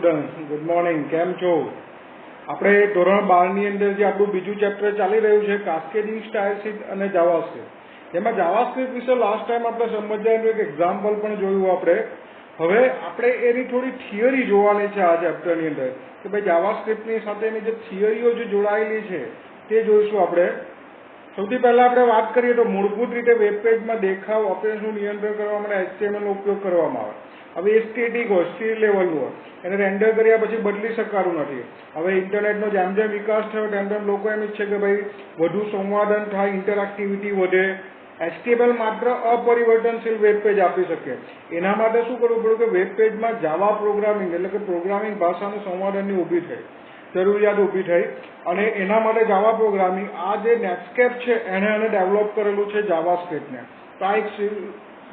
Student good morning કેમ છો આપણે ધોરણ 12 ની અંદર જે આપણું બીજું ચેપ્ટર ચાલી રહ્યું છે કાસ્કેડિંગ સ્ટાઇલશીટ અને જાવાસ્ક્રિપ્ટ એમાં જાવાસ્ક્રિપ્ટ વિશે લાસ્ટ ટાઈમ આપણે સમજ્યાનું એક એક્ઝામ્પલ પણ જોયું આપણે હવે આપણે એની થોડી થિયરી જોવાની છે આ ચેપ્ટરની અંદર કે ભાઈ જાવાસ્ક્રિપ્ટની સાથેની જે થિયરીઓ જે જોડાયેલી છે તે જોઈશું આપણે સૌથી પહેલા આપણે વાત કરીએ તો મૂળભૂત રીતે વેબ પેજમાં દેખાવ ઓપરેશનનું નિયંત્રણ કરવા માટે HTML નો ઉપયોગ કરવામાં આવે હવે એ સ્ટેટિક હોય સ્ટીલ લેવલ હોય એને રેન્ડર કર્યા પછી બદલી શકાતું નથી હવે ઇન્ટરનેટનો જેમ જેમ વિકાસ થયો તેમ તેમ લોકો એમ ઈચ્છે કે ભાઈ વધુ સંવાદન થાય ઇન્ટરેક્ટિવિટી વધે HTML માત્ર અપરિવર્તનશીલ વેબ પેજ આપી શકે એના માટે શું કરવું પડ્યું કે વેબ પેજમાં જાવા પ્રોગ્રામિંગ એટલે કે પ્રોગ્રામિંગ ભાષાનું સંવાદનની ઊભી થઈ જરૂરિયાત ઊભી થઈ અને એના માટે જાવા પ્રોગ્રામિંગ આ જે નેટસ્કેપ છે એને ડેવલપ કરેલું છે જાવાસ્ક્રિપ્ટને તો આ એક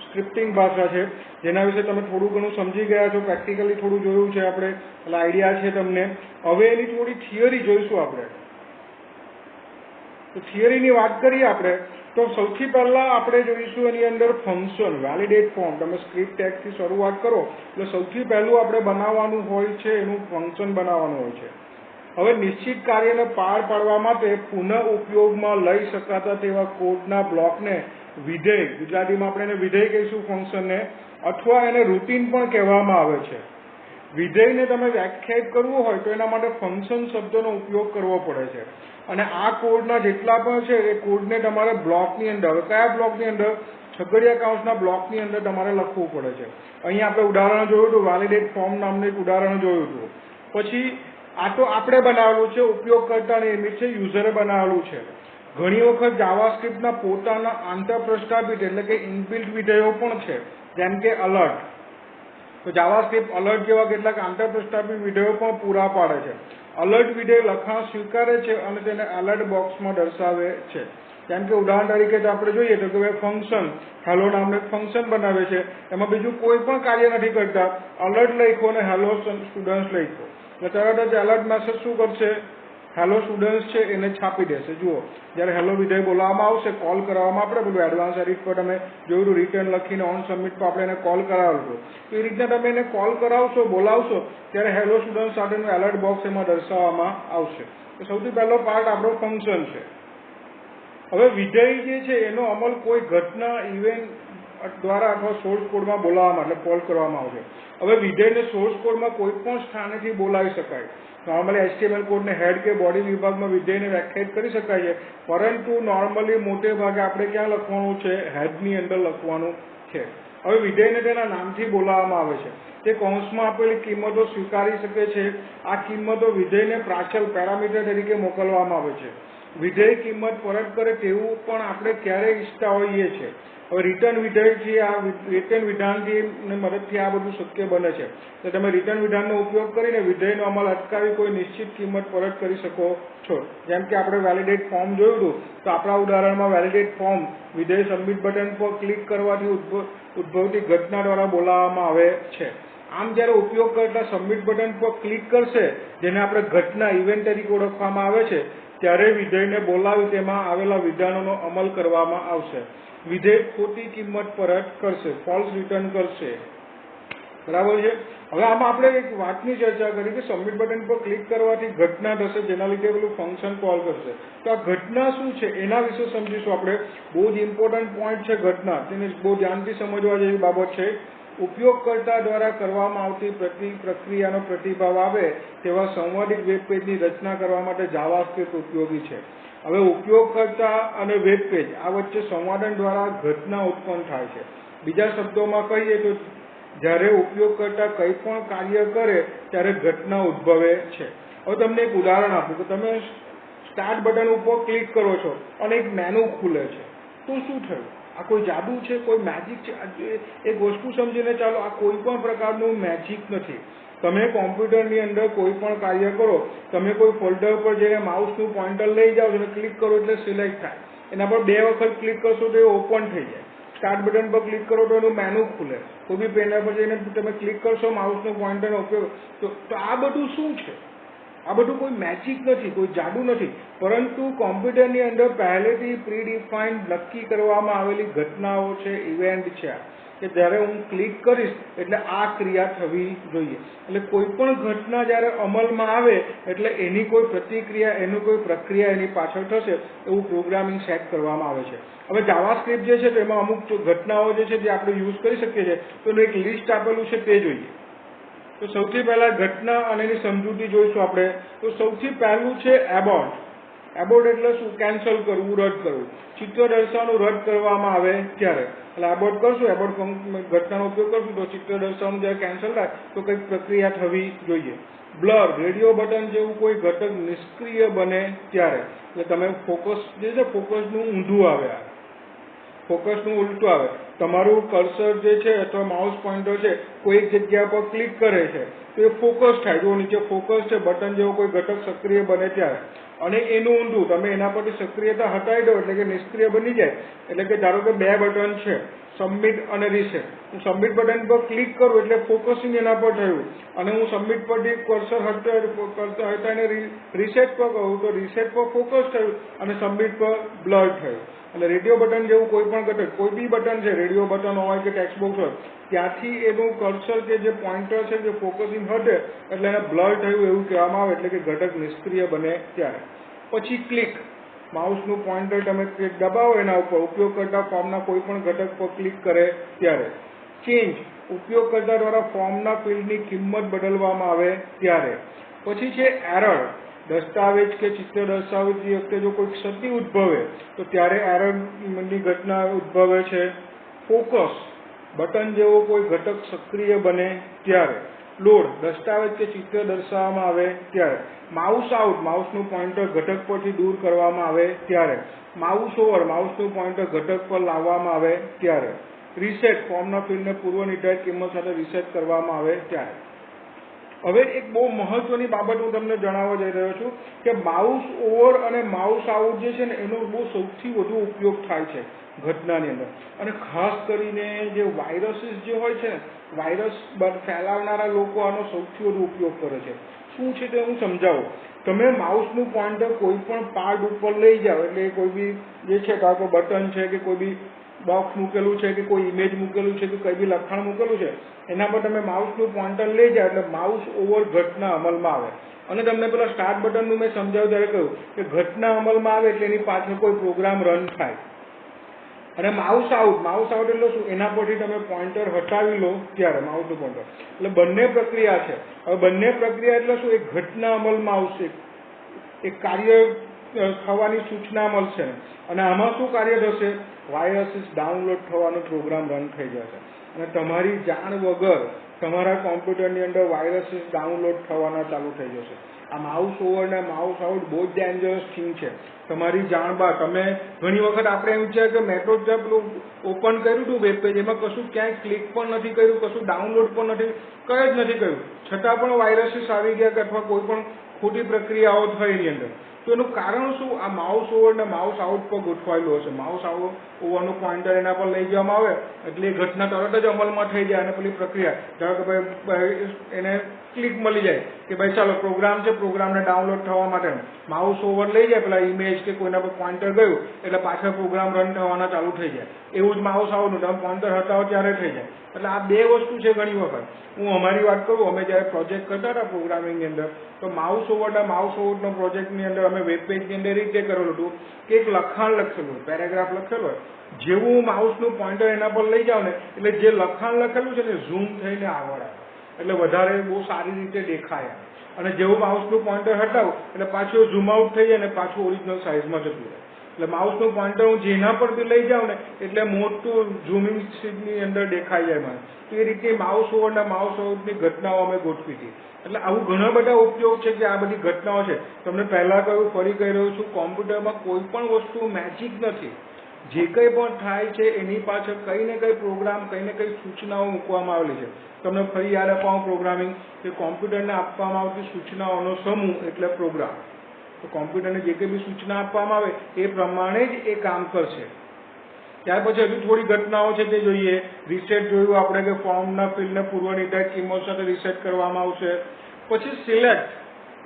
સ્ક્રિપ્ટિંગ ભાષા છે જેના વિશે તમે થોડું ઘણું સમજી ગયા છો પ્રેક્ટિકલી થોડું જોયું છે આપણે એટલે આઈડિયા છે તમને હવે એની થોડી થિયરી જોઈશું આપણે તો થિયરીની વાત કરીએ આપણે તો સૌથી પહેલા આપણે જોઈશું એની અંદર ફંક્શન વેલિડેટ ફોર્મ તમે સ્ક્રિપ્ટ ટેગથી શરૂઆત કરો એટલે સૌથી પહેલું આપણે બનાવવાનું હોય છે એનું ફંક્શન બનાવવાનું હોય છે હવે નિશ્ચિત કાર્યને પાર પાડવા માટે પુનઃ ઉપયોગમાં લઈ શકાતા તેવા કોડના બ્લોકને વિધેય ગુજરાતીમાં આપણે એને વિધેય કહીશું ફંક્શનને અથવા એને રૂટીન પણ કહેવામાં આવે છે વિધેયને તમે વ્યાખ્યાયિત કરવું હોય તો એના માટે ફંક્શન શબ્દનો ઉપયોગ કરવો પડે છે અને આ કોડના જેટલા પણ છે એ કોડને તમારે બ્લોકની અંદર કયા બ્લોકની અંદર છગડીયા કૌંસના બ્લોકની અંદર તમારે લખવું પડે છે અહીં આપણે ઉદાહરણ જોયું હતું વેલિડેટ ફોર્મ નામનું એક ઉદાહરણ જોયું હતું પછી આ તો આપણે બનાવેલું છે ઉપયોગકર્તા નિર્મિત છે યુઝરે બનાવેલું છે ઘણી વખત જાવાસ્ક્રિપ્ટના પોતાના આંતરપ્રસ્થાપિત એટલે કે ઇનબિલ્ટ વિધેયો પણ છે જેમ કે અલર્ટ તો જાવાસ્ક્રિપ્ટ અલર્ટ જેવા કેટલાક આંતરપ્રસ્થાપિત વિધેયો પણ પૂરા પાડે છે અલર્ટ વિધેય લખાણ સ્વીકારે છે અને તેને એલર્ટ બોક્સમાં દર્શાવે છે જેમ કે ઉદાહરણ તરીકે આપણે જોઈએ તો કે ફંક્શન હેલો નામનું એક ફંક્શન બનાવે છે એમાં બીજું કોઈ પણ કાર્ય નથી કરતા અલર્ટ લખ્યો અને હેલો સ્ટુડન્ટ્સ લખ્યો એટલે તરત જ એલર્ટ મેસેજ શું કરશે હેલો સ્ટુડન્ટ્સ છે એને છાપી દેશે જુઓ જ્યારે હેલો વિધેય બોલાવવામાં આવશે કોલ કરવામાં આપણે પેલું એડવાન્સ એડિટ પર તમે જોયું રિટર્ન લખીને ઓન સબમિટ પર આપણે એને કોલ કરાવશો તો એ રીતના તમે એને કોલ કરાવશો બોલાવશો ત્યારે હેલો સ્ટુડન્ટ સાથેનું એલર્ટ બોક્સ એમાં દર્શાવવામાં આવશે તો સૌથી પહેલો પાર્ટ આપણો ફંક્શન છે હવે વિધેય જે છે એનો અમલ કોઈ ઘટના ઇવેન્ટ દ્વારા અથવા સોર્સ કોડમાં બોલાવવામાં એટલે કોલ કરવામાં આવશે હવે વિધેયને સોર્સ કોડમાં કોઈ પણ સ્થાનેથી બોલાવી શકાય નોર્મલી HTML કોડને હેડ કે બોડી વિભાગમાં વિધેયને વ્યાખ્યાયિત કરી શકાય છે પરંતુ નોર્મલી મોટે ભાગે આપણે ક્યાં લખવાનું છે હેડની અંદર લખવાનું છે હવે વિધેયને તેના નામથી બોલાવવામાં આવે છે તે કૌંસમાં આપેલી કિંમતો સ્વીકારી શકે છે આ કિંમતો વિધેયને પ્રાચલ પેરામીટર તરીકે મોકલવામાં આવે છે વિધેય કિંમત પરત કરે તેવું પણ આપણે ક્યારેય ઈચ્છતા હોઈએ છીએ હવે રિટર્ન વિધેયથી આ રિટર્ન વિધાનથી મદદથી આ બધું શક્ય બને છે તો તમે રિટર્ન વિધાનનો ઉપયોગ કરીને વિધેયનો અમલ અટકાવી કોઈ નિશ્ચિત કિંમત પરત કરી શકો છો જેમ કે આપણે વેલિડેટ ફોર્મ જોયું હતું તો આપણા ઉદાહરણમાં વેલિડેટ ફોર્મ વિધેય સબમિટ બટન પર ક્લિક કરવાથી ઉદ્ભવતી ઘટના દ્વારા બોલાવવામાં આવે છે આમ જ્યારે ઉપયોગ કરતા સબમિટ બટન પર ક્લિક કરશે જેને આપણે ઘટના ઇવેન્ટ તરીકે ઓળખવામાં આવે છે ત્યારે વિધેયને બોલાવી તેમાં આવેલા વિધાનોનો અમલ કરવામાં આવશે વિધેય ખોટી કિંમત પરત કરશે ફોલ્સ રિટર્ન કરશે બરાબર છે હવે આમાં આપણે એક વાતની ચર્ચા કરી કે સબમિટ બટન પર ક્લિક કરવાથી ઘટના થશે જેના લીધે પેલું ફંક્શન કોલ કરશે તો આ ઘટના શું છે એના વિશે સમજીશું આપણે બહુ જ ઇમ્પોર્ટન્ટ પોઈન્ટ છે ઘટના તેને બહુ ધ્યાનથી સમજવા જેવી બાબત છે ઉપયોગકર્તા દ્વારા કરવામાં આવતી પ્રક્રિયાનો પ્રતિભાવ આવે તેવા સંવાદિત વેબ પેજની રચના કરવા માટે જાવાસ્ક્રિપ્ટ ઉપયોગી છે હવે ઉપયોગકર્તા અને વેબ પેજ આ વચ્ચે સંવાદન દ્વારા ઘટના ઉત્પન્ન થાય છે બીજા શબ્દોમાં કહીએ તો જ્યારે ઉપયોગકર્તા કંઈ પણ કાર્ય કરે ત્યારે ઘટના ઉદ્ભવે છે હવે તમને એક ઉદાહરણ આપું કે તમે સ્ટાર્ટ બટન ઉપર ક્લિક કરો છો અને એક મેનુ ખુલે છે તો શું થયું આ કોઈ જાદુ છે કોઈ મેજિક છે એક વસ્તુ સમજીને ચાલો આ કોઈ પણ પ્રકારનું મેજિક નથી તમે કોમ્પ્યુટરની અંદર કોઈ પણ કાર્ય કરો તમે કોઈ ફોલ્ડર પર જઈને માઉસનું પોઇન્ટર લઈ જાઓ અને ક્લિક કરો એટલે સિલેક્ટ થાય એના પર 2 વખત ક્લિક કરશો તો એ ઓપન થઈ જાય સ્ટાર્ટ બટન પર ક્લિક કરો તો એનું મેનુ ખુલે કોઈ બી પેનલ પર જઈને તમે ક્લિક કરશો માઉસનું પોઇન્ટરનો ઉપયોગ તો આ બધું શું છે આ બધું કોઈ મેજિક નથી કોઈ જાદુ નથી પરંતુ કોમ્પ્યુટરની અંદર પહેલેથી પ્રી ડિફાઇન્ડ નક્કી કરવામાં આવેલી ઘટનાઓ છે ઇવેન્ટ છે કે જ્યારે હું ક્લિક કરીશ એટલે આ ક્રિયા થવી જોઈએ. એટલે કોઈ પણ ઘટના જ્યારે અમલમાં આવે એટલે એની કોઈ પ્રતિક્રિયા, એની કોઈ પ્રક્રિયા એની પાછળ થશે એવું પ્રોગ્રામિંગ સેટ કરવામાં આવે છે. હવે જાવાસ્ક્રિપ્ટ જે છે તેમાં અમુક ઘટનાઓ જે છે જે આપણે યુઝ કરી શકીએ છીએ તો એનું એક લિસ્ટ આપેલું છે તે જોઈએ. તો સૌથી પહેલા ઘટના અને એની સમજૂતી જોઈશું આપણે. તો સૌથી પહેલું છે એબોર્ટ. એબોર્ટ એટલે શું? કેન્સલ કરવું, રદ કરવું. ચિત્ર દર્શાવવાનું રદ કરવામાં આવે ત્યારે એટલે એબોર્ટ કરશું, એબોર્ટ ઘટનાનો ઉપયોગ કરશું તો ચિત્ર દર્શાવવાનું જ્યારે કેન્સલ થાય તો કંઈક પ્રક્રિયા થવી જોઈએ. બ્લર, રેડિયો બટન જેવું કોઈ ઘટક નિષ્ક્રિય બને ત્યારે એટલે તમે ફોકસ જે છે ફોકસનું ઊંધું આવે, ફોકસનું ઉલટું આવે. તમારું કર્સર જે છે અથવા માઉસ પોઇન્ટર છે કોઈ એક જગ્યા પર ક્લિક કરે છે તો એ ફોકસ થાય. જો નીચે ફોકસ છે બટન જેવો કોઈ ઘટક સક્રિય બને ત્યારે, અને એનું ઊંધું તમે એના પરથી સક્રિયતા હટાવી દો એટલે કે નિષ્ક્રિય બની જાય. એટલે કે ધારો કે બે બટન છે, સબમિટ અને રીસેટ. હું સબમિટ બટન પર ક્લિક કરું એટલે ફોકસિંગ એના પર થયું, અને હું સબમિટ પરથી કર્સર હટાવીને રીસેટ પર કહું તો રીસેટ પર ફોકસ થયું અને સબમિટ પર બ્લર થયું. એટલે રેડિયો બટન જેવું કોઈ પણ ઘટક, કોઈ બી બટન છે, રેડિયો બટન હોય કે ટેક્સ્ટ બોક્સ હોય, ત્યાંથી એનું કર્સર કે જે પોઇન્ટર છે જે ફોકસિંગ હટે એટલે એને બ્લર થયું એવું કહેવામાં આવે, એટલે કે ઘટક નિષ્ક્રિય બને ત્યારે. પછી ક્લિક, માઉસનું પોઇન્ટર તમે ક્લિક દબાવો એના ઉપર, ઉપયોગકર્તા ફોર્મના કોઈ પણ ઘટક પર ક્લિક કરે ત્યારે. ચેન્જ, ઉપયોગકર્તા દ્વારા ફોર્મના ફિલ્ડની કિંમત બદલવામાં આવે ત્યારે. પછી છે એરર, દસ્તાવેજ કે ચિત્ર દર્શાવતી વખતે જો કોઈ ક્ષતિ ઉદ્ભવે તો ત્યારે એરરની ઘટના ઉદ્ભવે છે. ફોકસ, બટન જેવો કોઈ ઘટક સક્રિય બને ત્યારે. લોડ, દસ્તાવેજ કે ચિત્ર દર્શાવવામાં આવે ત્યારે. માઉસ આઉટ, માઉસનું પોઇન્ટર ઘટક પરથી દૂર કરવામાં આવે ત્યારે. માઉસ ઓવર, માઉસનું પોઇન્ટર ઘટક પર લાવવામાં આવે ત્યારે. રીસેટ, ફોર્મના ફિલ્ડને પૂર્વ નિર્ધારિત કિંમત સાથે રીસેટ કરવામાં આવે ત્યારે. હવે એક બહુ મહત્વની બાબત હું તમને જણાવવા જઈ રહ્યો છું કે માઉસ ઓવર અને માઉસ આઉટ જે છે ને એનો બહુ સૌથી વધુ ઉપયોગ થાય છે ઘટનાની અંદર. અને ખાસ કરીને જે વાયરસીસ જે હોય છે ને, વાયરસ ફેલાવનારા લોકો આનો સૌથી વધુ ઉપયોગ કરે છે. શું છે તે હું સમજાવું. તમે માઉસનું પોઇન્ટર કોઈ પણ પાર્ટ ઉપર લઈ જાઓ એટલે કોઈ બી જે છે કાં તો બટન છે કે કોઈ બી બોક્સ મૂકેલું છે કે કોઈ ઇમેજ મૂકેલું છે કે કંઈ બી લખાણ મૂકેલું છે એના પર તમે માઉસનું પોઇન્ટર લઈ જાઓ એટલે માઉસ ઓવર ઘટના અમલમાં આવે. અને તમને પેલા સ્ટાર્ટ બટનનું મેં સમજાવ્યું ત્યારે કહ્યું કે ઘટના અમલમાં આવે એટલે એની પાછળ કોઈ પ્રોગ્રામ રન થાય. અને માઉસ આઉટ, માઉસ આઉટ એટલે શું? એના પરથી તમે પોઇન્ટર હટાવી લો ત્યારે માઉસનું પોઇન્ટર. એટલે બંને પ્રક્રિયા છે. હવે બંને પ્રક્રિયા એટલે શું? એક ઘટના અમલમાં આવશે, એક કાર્ય થવાની સૂચના મળશે, અને આમાં શું કાર્ય થશે? વાયરસીસ ડાઉનલોડ થવાનો પ્રોગ્રામ રન થઈ જશે, અને તમારી જાણ વગર તમારા કોમ્પ્યુટરની અંદર વાયરસીસ ડાઉનલોડ થવાના ચાલુ થઈ જશે. આ માઉસ ઓવર ને માઉસ આઉટ બહુ જ ડેન્જરસ થિંગ છે. તમારી જાણ બહાર તમે ઘણી વખત આપણે એમ છે કે મેટ્રો પેલું ઓપન કર્યું હતું વેબ પેજ, એમાં કશું ક્યાંય ક્લિક પણ નથી કર્યું, કશું ડાઉનલોડ પણ નથી, કંઈ જ નથી કર્યું, છતાં પણ વાયરસીસ આવી ગયા કે અથવા કોઈ પણ ખોટી પ્રક્રિયાઓ થઈ એની અંદર. તો એનું કારણ શું? આ માઉસ ઓવર ને માઉસ આઉટ પર ગોઠવાયેલું હશે. માઉસ ઓવરનું પોઇન્ટર એના પર લઈ જવામાં આવે એટલે એ ઘટના તરત જ અમલમાં થઈ જાય, અને પેલી પ્રક્રિયા ધારો કે ભાઈ એને ક્લિક મળી જાય કે ભાઈ ચાલો પ્રોગ્રામ છે, પ્રોગ્રામને ડાઉનલોડ થવા માટે માઉસ ઓવર લઈ જાય, પેલા ઇમેજ કે કોઈના પર પોઇન્ટર ગયું એટલે પાછળ પ્રોગ્રામ રન થવાના ચાલુ થઈ જાય. એવું જ માઉસ આઉટનું તમે પોઇન્ટર હટાવો ત્યારે થઈ જાય. એટલે આ બે વસ્તુ છે. ઘણી વખત હું અમારી વાત કરું, અમે જ્યારે પ્રોજેક્ટ કરતા હતા પ્રોગ્રામિંગની અંદર તો માઉસ ઓવરના માઉસ આઉટનો પ્રોજેક્ટની અંદર અમે વેબ પેજની અંદર રીતે કરેલું હતું કે એક લખાણ લખેલું, પેરેગ્રાફ લખેલો હોય, જેવું માઉસનું પોઇન્ટર એના પર લઈ જાવ ને એટલે જે લખાણ લખેલું છે ને ઝૂમ થઈને આગળ આવે, એટલે વધારે બહુ સારી રીતે દેખાય. અને જેવું માઉસનું પોઇન્ટર હટાવું એટલે પાછું ઝૂમ આઉટ થઈ જાય ને પાછું ઓરિજિનલ સાઇઝમાં જતું રહે. એટલે માઉસનું પોઇન્ટર હું જેના પર બી લઈ જાઉં ને એટલે મોટું ઝૂમિંગ સ્પીડની અંદર દેખાઈ જાય મને. તો એ રીતે માઉસ ઓવરના માઉસ આઉટની ઘટનાઓ અમે ગોઠવી હતી. એટલે આવું ઘણા બધા ઉપયોગ છે કે આ બધી ઘટનાઓ છે. તમને પહેલાં કહ્યું, ફરી કહી રહ્યો છું, કોમ્પ્યુટરમાં કોઈ પણ વસ્તુ મેજિક નથી. જે કંઈ પણ થાય છે એની પાછળ કંઈ ને કંઈ પ્રોગ્રામ, કંઈ ને કંઈ સૂચનાઓ મૂકવામાં આવેલી છે. તમને ફરી યાદ અપાવું પ્રોગ્રામિંગ કે કોમ્પ્યુટરને આપવામાં આવતી સૂચનાઓનો સમૂહ એટલે પ્રોગ્રામ. તો કોમ્પ્યુટરને જે કંઈ બી સૂચના આપવામાં આવે એ પ્રમાણે જ એ કામ કરશે. ત્યાર પછી હજુ થોડી ઘટનાઓ છે તે જોઈએ. રીસેટ જોયું આપણે કે ફોર્મના ફિલ્ડને પૂર્વ નિર્ધારિત કિંમત સાથે રીસેટ કરવામાં આવશે. પછી સિલેક્ટ,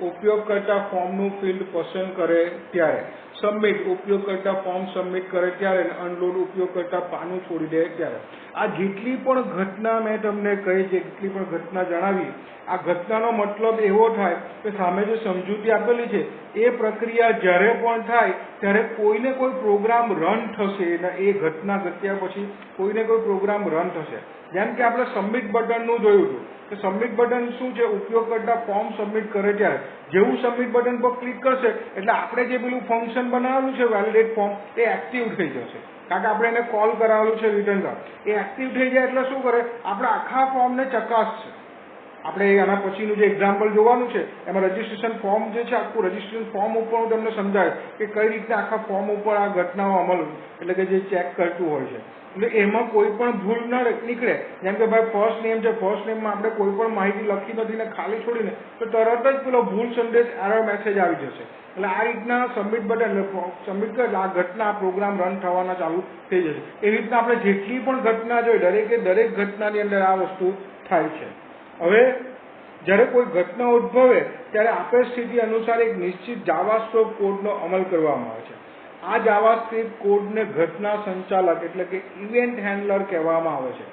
ઉપયોગકર્તા ફોર્મનું ફિલ્ડ પસંદ કરે ત્યારે. સબમિટ ઉપયોગકર્તા ફોર્મ સબમિટ કરે ત્યારે, અનલોડ ઉપયોગકર્તા પાનું છોડી દે ત્યારે. આ જેટલી પણ ઘટના મેં તમને કહી, જેટલી પણ ઘટના જણાવી, આ ઘટનાનો મતલબ એવો થાય કે સામે જે સમજૂતી આપેલી છે એ પ્રક્રિયા જ્યારે પણ થાય ત્યારે કોઈને કોઈ પ્રોગ્રામ રન થશે, અને એ ઘટના ઘટ્યા પછી કોઈને કોઈ પ્રોગ્રામ રન થશે. જેમ કે આપણે સબમિટ બટનનું જોયું હતું કે સબમિટ બટન શું છે, ઉપયોગકર્તા ફોર્મ સબમિટ કરે ત્યારે જેવું સબમિટ બટન પર ક્લિક કરશે એટલે આપણે જે પેલું ફંક્શન બનાવેલું છે વેલિડેટ ફોર્મ એ એક્ટિવ થઈ જશે, કારણ કે આપણે એને કોલ કરાવેલું છે રિટર્ન એ એક્ટિવ થઈ જાય એટલે શું કરે, આપણે આખા ફોર્મને ચકાસશે. આપણે આના પછીનું જે એક્ઝામ્પલ જોવાનું છે એમાં રજીસ્ટ્રેશન ફોર્મ જે છે, આખું રજીસ્ટ્રેશન ફોર્મ ઉપર હું તમને સમજાય કે કઈ રીતે આખા ફોર્મ ઉપર આ ઘટનાઓ અમલ એટલે કે જે ચેક કરતું હોય છે. એટલે એમાં કોઈ પણ ભૂલ ન નીકળે, જેમ કે ભાઈ ફર્સ્ટ નેમ છે, ફર્સ્ટ નેમમાં આપણે કોઈ પણ માહિતી લખી નથી ને ખાલી છોડીને તો તરત જ પેલો ભૂલ સંદેશ એરર મેસેજ આવી જશે. એટલે આ રીતના સબમિટ બટન સબમિટ કરે આ ઘટના પ્રોગ્રામ રન થવાના ચાલુ થઈ જશે. એવી રીતના આપણે જેટલી પણ ઘટના જોઈ દરેકે દરેક ઘટનાની અંદર આ વસ્તુ થાય છે. હવે જ્યારે કોઈ ઘટના ઉદ્ભવે ત્યારે આપેલ સ્થિતિ અનુસાર એક નિશ્ચિત જાવાસ્ક્રિપ્ટ કોડનો અમલ કરવામાં આવે છે. આ જાવાસ્ક્રિપ્ટ કોડને ઘટના સંચાલક એટલે કે ઇવેન્ટ હેન્ડલર કહેવામાં આવે છે.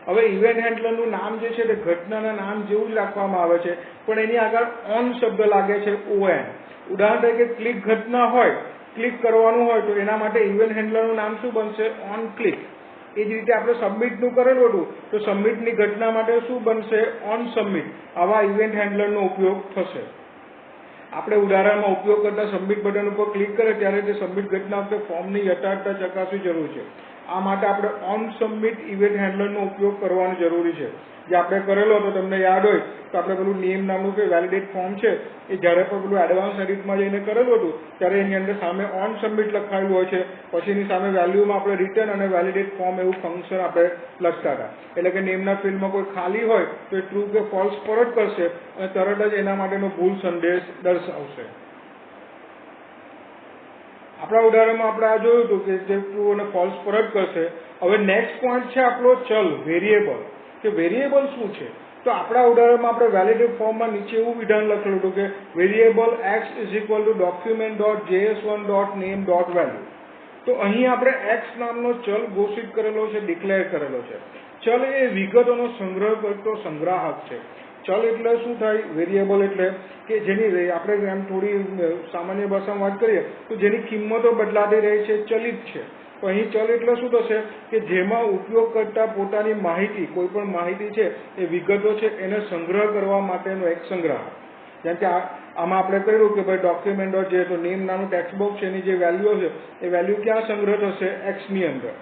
હવે ઇવેન્ટ હેન્ડલરનું નામ જે છે તે ઘટનાના નામ જેવું જ રાખવામાં આવે છે, પણ એની આગળ ઓન શબ્દ લાગે છે, ON. ઉદાહરણ તરીકે ક્લિક ઘટના હોય, ક્લિક કરવાનું હોય તો એના માટે ઇવેન્ટ હેન્ડલરનું નામ શું બનશે, ઓન ક્લિક. એ જ રીતે આપણે સબમિટનું કરેલું હતું તો સબમિટની ઘટના માટે શું બનશે, ઓન સબમિટ. આવા ઇવેન્ટ હેન્ડલરનો ઉપયોગ થશે. આપણે ઉદાહરણમાં ઉપયોગ કરતા સબમિટ બટન ઉપર ક્લિક કરે ત્યારે તે સબમિટ ઘટના વખતે ફોર્મની યથાર્થતા ચકાસવી જરૂર છે. આ માટે આપણે ઓન સબમિટ ઇવેન્ટ હેન્ડલરનો ઉપયોગ કરવાનો જરૂરી છે. જે આપણે કરેલો હતો તમને યાદ હોય તો આપણે પેલું નેમ નામનું કે વેલિડેટ ફોર્મ છે એ જ્યારે પણ પેલું એડવાન્સ એડિટમાં જઈને કરેલું હતું ત્યારે એની અંદર સામે ઓન સબમિટ લખાયેલું હોય છે, પછી એની સામે વેલ્યુમાં આપણે રિટર્ન અને વેલિડેટ ફોર્મ એવું ફંક્શન આપણે લખતા હતા. એટલે કે નેમના ફિલ્ડમાં કોઈ ખાલી હોય તો એ ટ્રુ કે ફોલ્સ પરત કરશે અને તરત જ એના માટેનો ભૂલ સંદેશ દર્શાવશે. આપણા ઉદાહરણમાં આપણે આ જોયું હતું કે જે ટ્રુ અને ફોલ્સ પરત કરશે. હવે નેક્સ્ટ પોઈન્ટ છે આપણો ચલ, વેરિયેબલ. કે વેરિયેબલ શું છે, તો આપણા ઉદાહરણમાં આપણે વેલિડેટ ફોર્મમાં નીચે એવું વિધાન લખેલું હતું કે વેરિયેબલ x document.js1.name.value. તો અહીં આપણે x નામનો ચલ ઘોષિત કરેલો છે, ડિક્લેર કરેલો છે. ચલ એ વિગતોનો સંગ્રહ કરતો સંગ્રાહક છે. ચલ એટલે શું થાય, વેરિયેબલ એટલે કે જેની આપણે એમ થોડી સામાન્ય ભાષામાં વાત કરીએ તો જેની કિંમતો બદલાતી રહે છે, ચલિત છે. તો અહીં ચલ એટલે શું થશે કે જેમાં ઉપયોગકર્તા પોતાની માહિતી, કોઈ પણ માહિતી છે એ વિગતો છે એને સંગ્રહ કરવા માટેનો એક સંગ્રાહક. જેમ કે આમાં આપણે કહ્યું કે ભાઈ ડોક્યુમેન્ટ.js તો નેમ નાનું ટેક્સ્ટ બોક્સ છે, એની જે વેલ્યુ છે એ વેલ્યુ ક્યાં સંગ્રહ થશે, x ની અંદર.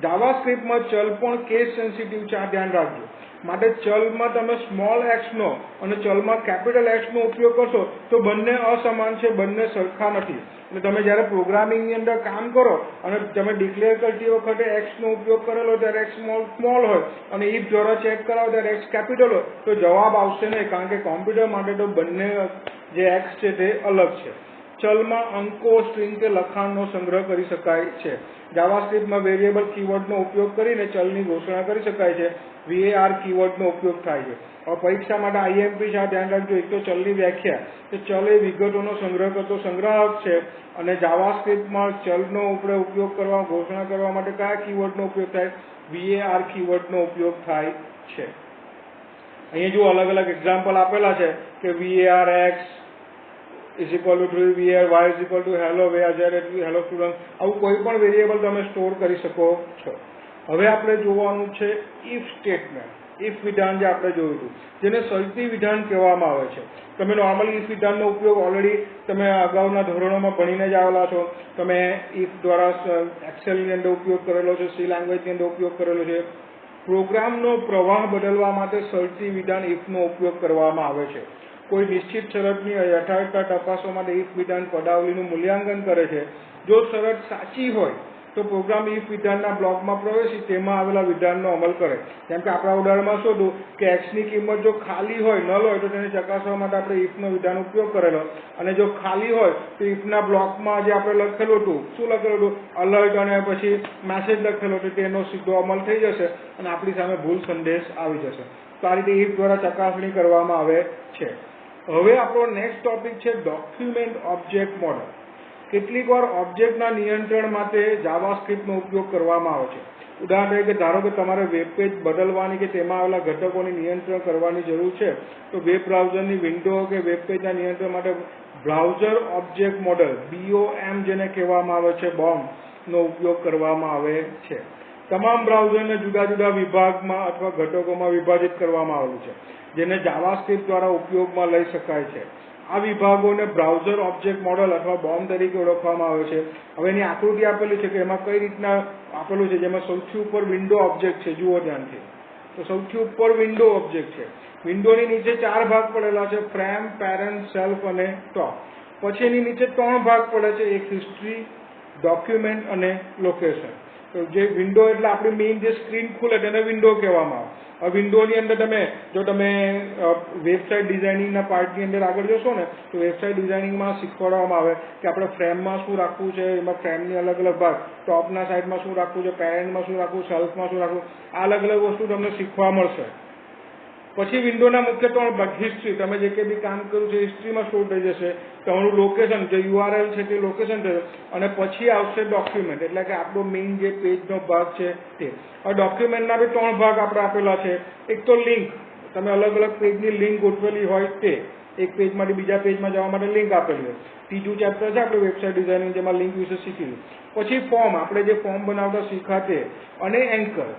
જાવાસ્ક્રિપ્ટમાં ચલ પણ કેસ સેન્સિટિવ છે, આ ધ્યાન રાખજો. માટે ચલમાં તમે સ્મોલ x નો અને ચલમાં કેપિટલ X નો ઉપયોગ કરશો તો બંને અસમાન છે, બંને સરખા નથી. એટલે તમે જ્યારે પ્રોગ્રામિંગની અંદર કામ કરો અને તમે ડિક્લેર કરતી વખતે x નો ઉપયોગ કરેલો ત્યારે x સ્મોલ હોય અને if દ્વારા ચેક કરાવો ત્યારે x કેપિટલ હોય તો જવાબ આવશે નહીં, કારણ કે કોમ્પ્યુટર માટે તો બંને જે x છે તે અલગ છે. ચલમાં અંકો, સ્ટ્રિંગ કે લખાણનો સંગ્રહ કરી શકાય છે. જાવાસ્ક્રિપ્ટમાં વેરિયેબલ કીવર્ડનો ઉપયોગ કરીને ચલની ઘોષણા કરી શકાય છે. var કીવર્ડનો ઉપયોગ થાય છે. હવે પરીક્ષા માટે IMP છે, આ ધ્યાન રાખજો. એક તો ચલની વ્યાખ્યા કે ચલ એ વિગતોનો સંગ્રહ કરતો સંગ્રાહક છે અને જાવાસ્ક્રિપ્ટમાં ચલનો ઉપયોગ કરવા, ઘોષણા કરવા માટે કયા કીવર્ડનો ઉપયોગ થાય, var કીવર્ડનો ઉપયોગ થાય છે. અહીંયા જો અલગ અલગ એક્ઝામ્પલ આપેલા છે કે var x is equal to true, var y is equal to hello, var z hello student. આવું કોઈ પણ વેરિયેબલ તમે સ્ટોર કરી શકો છો. હવે આપણે જોવાનું છે if સ્ટેટમેન્ટ. if વિધાન જે આપણે જોયું હતું જેને શરતી વિધાન કહેવામાં આવે છે. તમે નોર્મલી if વિધાનનો ઉપયોગ ઓલરેડી તમે અગાઉના ધોરણોમાં ભણીને જ આવેલા છો. તમે if દ્વારા એક્સેલની અંદર ઉપયોગ કરેલો છે, સી લેંગ્વેજની અંદર ઉપયોગ કરેલો છે. પ્રોગ્રામનો પ્રવાહ બદલવા માટે શરતી વિધાન ifનો ઉપયોગ કરવામાં આવે છે. કોઈ નિશ્ચિત શરતની યથાર્થતા તપાસવા માટે if વિધાન પદાવલીનું મૂલ્યાંકન કરે છે. જો શરત સાચી હોય તો પ્રોગ્રામ if વિધાનના બ્લોકમાં પ્રવેશી તેમાં આવેલા વિધાનનો અમલ કરે. જેમ કે આપણા ઉદાહરણમાં શું હતું કે x ની કિંમત જો ખાલી હોય, નલ હોય તો તેને ચકાસવા માટે આપણે ifનો વિધાન ઉપયોગ કરેલો, અને જો ખાલી હોય તો ifના બ્લોકમાં જે આપણે લખેલું હતું, શું લખેલું હતું, અલર્ટ અને પછી મેસેજ લખેલો હતો, તેનો સીધો અમલ થઈ જશે અને આપણી સામે ભૂલ સંદેશ આવી જશે. તો આ રીતે if દ્વારા ચકાસણી કરવામાં આવે છે. હવે આપણો નેક્સ્ટ ટોપિક છે ડોક્યુમેન્ટ ઓબ્જેક્ટ મોડેલ. કેટલીકવાર ઓબ્જેક્ટના નિયંત્રણ માટે જાવાસ્ક્રિપ્ટનો ઉપયોગ કરવામાં આવે છે. ઉદાહરણ તરીકે ધારો કે તમારે વેબ પેજ બદલવાની કે તેમાં આવેલા ઘટકોને નિયંત્રણ કરવાની જરૂર છે, તો વેબ બ્રાઉઝરની વિન્ડો કે વેબ પેજના નિયંત્રણ માટે બ્રાઉઝર ઓબ્જેક્ટ મોડલ BOM જેને કહેવામાં આવે છે, નો ઉપયોગ કરવામાં આવે છે. તમામ બ્રાઉઝરને જુદા જુદા વિભાગમાં અથવા ઘટકોમાં વિભાજિત કરવામાં આવેલું છે, જેને જાવાસ્ક્રિપ્ટ દ્વારા ઉપયોગમાં લઈ શકાય છે. આ વિભાગોને બ્રાઉઝર ઓબ્જેક્ટ મોડલ અથવા બોમ્બ તરીકે ઓળખવામાં આવે છે. હવે એની આકૃતિ આપેલી છે કે એમાં કઈ રીતના આપેલું છે, જેમાં સૌથી ઉપર વિન્ડો ઓબ્જેક્ટ છે. જુઓ ધ્યાનથી, તો સૌથી ઉપર વિન્ડો ઓબ્જેક્ટ છે. વિન્ડોની નીચે 4 ભાગ પડેલા છે, ફ્રેમ, પેરેન્ટ, સેલ્ફ અને ટોપ. પછી એની નીચે 3 ભાગ પડે છે, એક હિસ્ટ્રી, ડોક્યુમેન્ટ અને લોકેશન. તો જે વિન્ડો એટલે આપણી મેઇન જે સ્ક્રીન ખુલે તેને વિન્ડો કહેવામાં આવે. હવે વિન્ડોની અંદર જો તમે વેબસાઇટ ડિઝાઇનિંગના પાર્ટની અંદર આગળ જશો ને, તો વેબસાઇટ ડિઝાઇનિંગમાં શીખવાડવામાં આવે કે આપણે ફ્રેમમાં શું રાખવું છે, એમાં ફ્રેમની અલગ અલગ ભાગ, ટોપના સાઈડમાં શું રાખવું છે, પેરેન્ટમાં શું રાખવું, સેલ્ફમાં શું રાખવું, આ અલગ અલગ વસ્તુ તમને શીખવા મળશે. પછી વિન્ડોના મુખ્ય 3 ભાગ, હિસ્ટ્રી, તમે જે કંઈ બી કામ કર્યું છે હિસ્ટ્રીમાં સ્ટોર થઈ જશે. તમારું લોકેશન, જે URL છે તે લોકેશન થશે. અને પછી આવશે ડોક્યુમેન્ટ, એટલે કે આપણો મેઇન જે પેજનો ભાગ છે તે. હવે ડોક્યુમેન્ટના બી 3 ભાગ આપણે આપેલા છે. એક તો લિંક, તમે અલગ અલગ પેજની લિંક ગોઠવેલી હોય તે, એક પેજમાંથી બીજા પેજમાં જવા માટે લિંક આપેલી હોય. ત્રીજું ચેપ્ટર છે આપણે વેબસાઇટ ડિઝાઇનિંગ, જેમાં લિંક વિશે શીખીશું. પછી ફોર્મ, આપણે જે ફોર્મ બનાવતા શીખ્યા તે, અને એન્કર.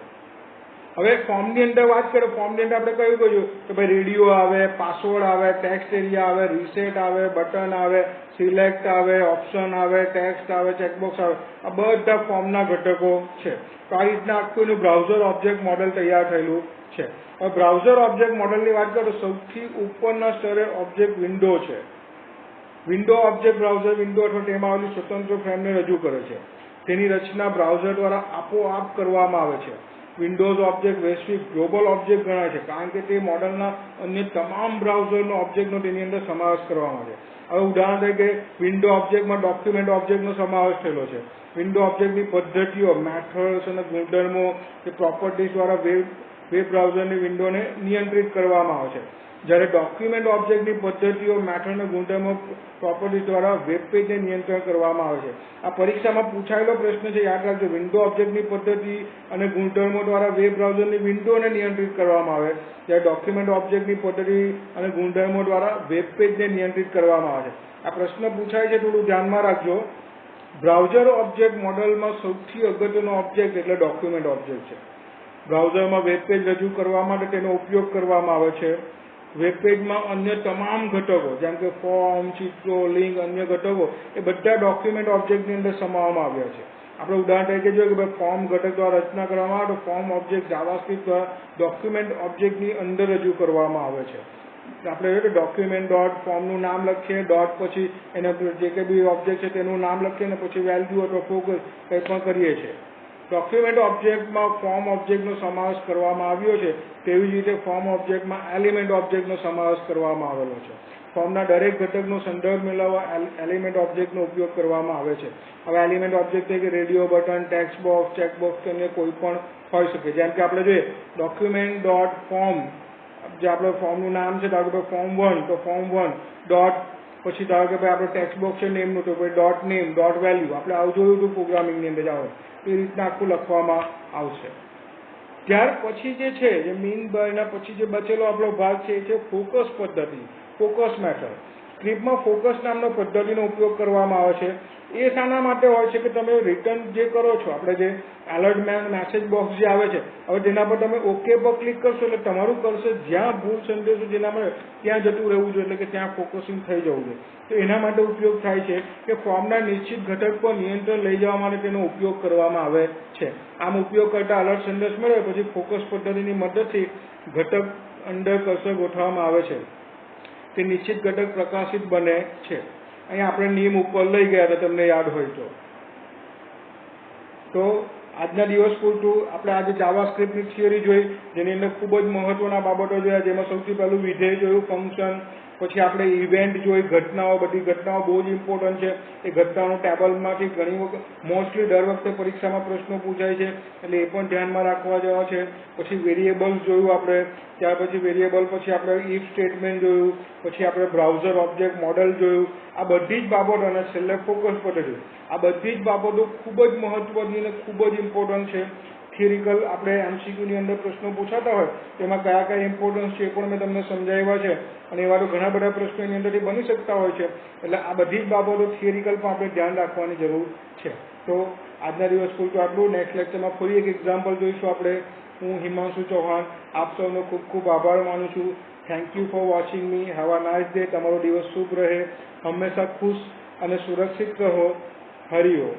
હવે ફોર્મની અંદર વાત કરીએ, ફોર્મની અંદર આપણે કહ્યું કે ભાઈ રેડિયો આવે, પાસવર્ડ આવે, ટેક્સ્ટ એરિયા આવે, રીસેટ આવે, બટન આવે, સિલેક્ટ આવે, ઓપ્શન આવે, ટેક્સ્ટ આવે, ચેકબોક્સ આવે. આ બધા ફોર્મના ઘટકો છે. તો આ રીતના આખું એનું બ્રાઉઝર ઓબ્જેક્ટ મોડેલ તૈયાર થયેલું છે. હવે બ્રાઉઝર ઓબ્જેક્ટ મોડેલની વાત કરીએ તો સૌથી ઉપરના સ્તરે ઓબ્જેક્ટ વિન્ડો છે. વિન્ડો ઓબ્જેક્ટ બ્રાઉઝર વિન્ડો અથવા તેમાં આવેલી સ્વતંત્ર ફ્રેમને રજૂ કરે છે. તેની રચના બ્રાઉઝર દ્વારા આપોઆપ કરવામાં આવે છે. વિન્ડોઝ ઓબ્જેક્ટ વૈશ્વિક ગ્લોબલ ઓબ્જેક્ટ ગણાય છે, કારણ કે તે મોડલના અન્ય તમામ બ્રાઉઝરનો ઓબ્જેક્ટનો તેની અંદર સમાવેશ કરવામાં આવે છે. હવે ઉદાહરણ તરીકે વિન્ડો ઓબ્જેક્ટમાં ડોક્યુમેન્ટ ઓબ્જેક્ટનો સમાવેશ થયેલો છે. વિન્ડો ઓબ્જેક્ટની પદ્ધતિઓ, મેથડ્સ અને ગુણધર્મો કે પ્રોપર્ટીઝ દ્વારા વેબ બ્રાઉઝરની વિન્ડોને નિયંત્રિત કરવામાં આવે છે. જ્યારે ડોક્યુમેન્ટ ઓબ્જેક્ટની પદ્ધતિઓ, મેથડ અને ગુણધર્મો, પ્રોપર્ટીઝ દ્વારા વેબ પેજને નિયંત્રણ કરવામાં આવે છે. આ પરીક્ષામાં પૂછાયેલો પ્રશ્ન છે, યાદ રાખજો. વિન્ડો ઓબ્જેક્ટની પદ્ધતિ અને ગુણધર્મો દ્વારા વેબ બ્રાઉઝરની વિન્ડોને નિયંત્રિત કરવામાં આવે, જ્યારે ડોક્યુમેન્ટ ઓબ્જેક્ટની પદ્ધતિ અને ગુણધર્મો દ્વારા વેબ પેજને નિયંત્રિત કરવામાં આવે છે. આ પ્રશ્ન પૂછાય છે, થોડું ધ્યાનમાં રાખજો. બ્રાઉઝર ઓબ્જેક્ટ મોડલમાં સૌથી અગત્યનો ઓબ્જેક્ટ એટલે ડોક્યુમેન્ટ ઓબ્જેક્ટ છે. બ્રાઉઝરમાં વેબ પેજ રજૂ કરવા માટે તેનો ઉપયોગ કરવામાં આવે છે. વેબ પેજમાં અન્ય તમામ ઘટકો, જેમ કે ફોર્મ, ચિત્રો, લિંક, અન્ય ઘટકો, એ બધા ડોક્યુમેન્ટ ઓબ્જેક્ટની અંદર સમાવવામાં આવ્યા છે. આપણે ઉદાહરણ તરીકે જોઈએ કે ભાઈ ફોર્મ ઘટક દ્વારા રચના કરવામાં આવે તો ફોર્મ ઓબ્જેક્ટ જાવાસ્ક્રિપ્ટ દ્વારા ડોક્યુમેન્ટ ઓબ્જેક્ટની અંદર રજૂ કરવામાં આવે છે. આપણે જોઈએ કે ડોક્યુમેન્ટ ડોટ ફોર્મનું નામ લખીએ, ડોટ પછી એના જે કંઈ બી ઓબ્જેક્ટ છે તેનું નામ લખીએ અને પછી વેલ્યુ અથવા ફોકસ કંઈ પણ કરીએ છીએ. ડોક્યુમેન્ટ ઓબ્જેક્ટમાં ફોર્મ ઓબ્જેક્ટનો સમાવેશ કરવામાં આવ્યો છે, તેવી જ રીતે ફોર્મ ઓબ્જેક્ટમાં એલિમેન્ટ ઓબ્જેક્ટનો સમાવેશ કરવામાં આવેલો છે. ફોર્મના દરેક ઘટકનો સંદર્ભ મેળવવા એલિમેન્ટ ઓબ્જેક્ટનો ઉપયોગ કરવામાં આવે છે. હવે એલિમેન્ટ ઓબ્જેક્ટ કે radio button, text box, checkbox કે અન્ય કોઈ પણ હોઈ શકે. જેમ કે આપણે જોઈએ ડોક્યુમેન્ટ ડોટ ફોર્મ, જે આપણે ફોર્મનું નામ છે, ધારો કે ફોર્મ 1, તો ફોર્મ 1 ડોટ પછી ધારો કે ભાઈ આપણે ટેક્સ્ટ બોક્સ છે નેમનું, તો ભાઈ ડોટ નેમ, ડોટ વેલ્યુ. આપણે આવું જોયું હતું પ્રોગ્રામિંગની અંદર આવે એ રીતના આખું લખવામાં આવશે. ત્યાર પછી જે છે, જે મીન એના પછી જે બચેલો આપણો ભાગ છે એ છે ફોકસ પદ્ધતિ, ફોકસ મેથડ. સ્ક્રિપ્ટમાં ફોકસ નામનો પદ્ધતિનો ઉપયોગ કરવામાં આવે છે. એ શાના માટે હોય છે કે તમે રિટર્ન જે કરો છો, આપણે જે એલર્ટ મેસેજ બોક્સ જે આવે છે, હવે તેના પર તમે ઓકે પર ક્લિક કરશો એટલે તમારું કરશે જ્યાં ભૂલ સંદેશો જેના મળે ત્યાં જતું રહેવું જોઈએ, એટલે કે ત્યાં ફોકસિંગ થઈ જવું જોઈએ. તો એના માટે ઉપયોગ થાય છે કે ફોર્મના નિશ્ચિત ઘટક પર નિયંત્રણ લઈ જવા માટે તેનો ઉપયોગ કરવામાં આવે છે. આમ ઉપયોગ કરતા અલર્ટ સંદેશ મળે પછી ફોકસ પદ્ધતિની મદદથી ઘટક અંદર કર્સર ગોઠવવામાં આવે છે. તે નિશ્ચિત ઘટક પ્રકાશિત બને છે. અહીંયા આપણે નિયમ ઉપર લઈ ગયા હતા, તમને યાદ હોય તો આજના દિવસ પૂરતું આપણે આજે જાવાસ્ક્રિપ્ટની થિયરી જોઈ, જેની અંદર ખૂબ જ મહત્વના બાબતો જોયા, જેમાં સૌથી પહેલું વિધેય જોયું, ફંક્શન, પછી આપણે ઇવેન્ટ જોઈ, ઘટનાઓ, બધી ઘટનાઓ બહુ જ ઇમ્પોર્ટન્ટ છે. એ ઘટનાઓનું ટેબલમાંથી ઘણી વખત મોસ્ટલી દર વખતે પરીક્ષામાં પ્રશ્નો પૂછાય છે, એટલે એ પણ ધ્યાનમાં રાખવા જેવા છે. પછી વેરિયેબલ્સ જોયું આપણે, ત્યાર પછી વેરિયેબલ પછી આપણે ઇફ સ્ટેટમેન્ટ જોયું, પછી આપણે બ્રાઉઝર ઓબ્જેક્ટ મોડેલ જોયું. આ બધી જ બાબતો અને છેલ્લે ફોકસ પદ્ધતિ, આ બધી જ બાબતો ખૂબ જ મહત્વની અને ખૂબ જ ઇમ્પોર્ટન્ટ છે. થિયરિકલ આપણે એમસીક્યુની અંદર પ્રશ્નો પૂછાતા હોય તેમાં કયા કયા ઇમ્પોર્ટન્સ છે એ પણ મેં તમને સમજાવ્યા છે, અને એવા તો ઘણા બધા પ્રશ્નો એની અંદરથી બની શકતા હોય છે. એટલે આ બધી જ બાબતો થિયરિકલ પણ આપણે ધ્યાન રાખવાની જરૂર છે. તો આજના દિવસ પૂરતું આટલું. નેક્સ્ટ લેક્ચરમાં ફરી એક એક્ઝામ્પલ જોઈશું આપણે. હું હિમાંશુ ચૌહાણ આપ સૌનો ખૂબ ખૂબ આભાર માનું છું. Thank you for watching me. Have a nice day. તમારો દિવસ શુભ રહે. હંમેશા ખુશ અને સુરક્ષિત રહો. હરિઓમ.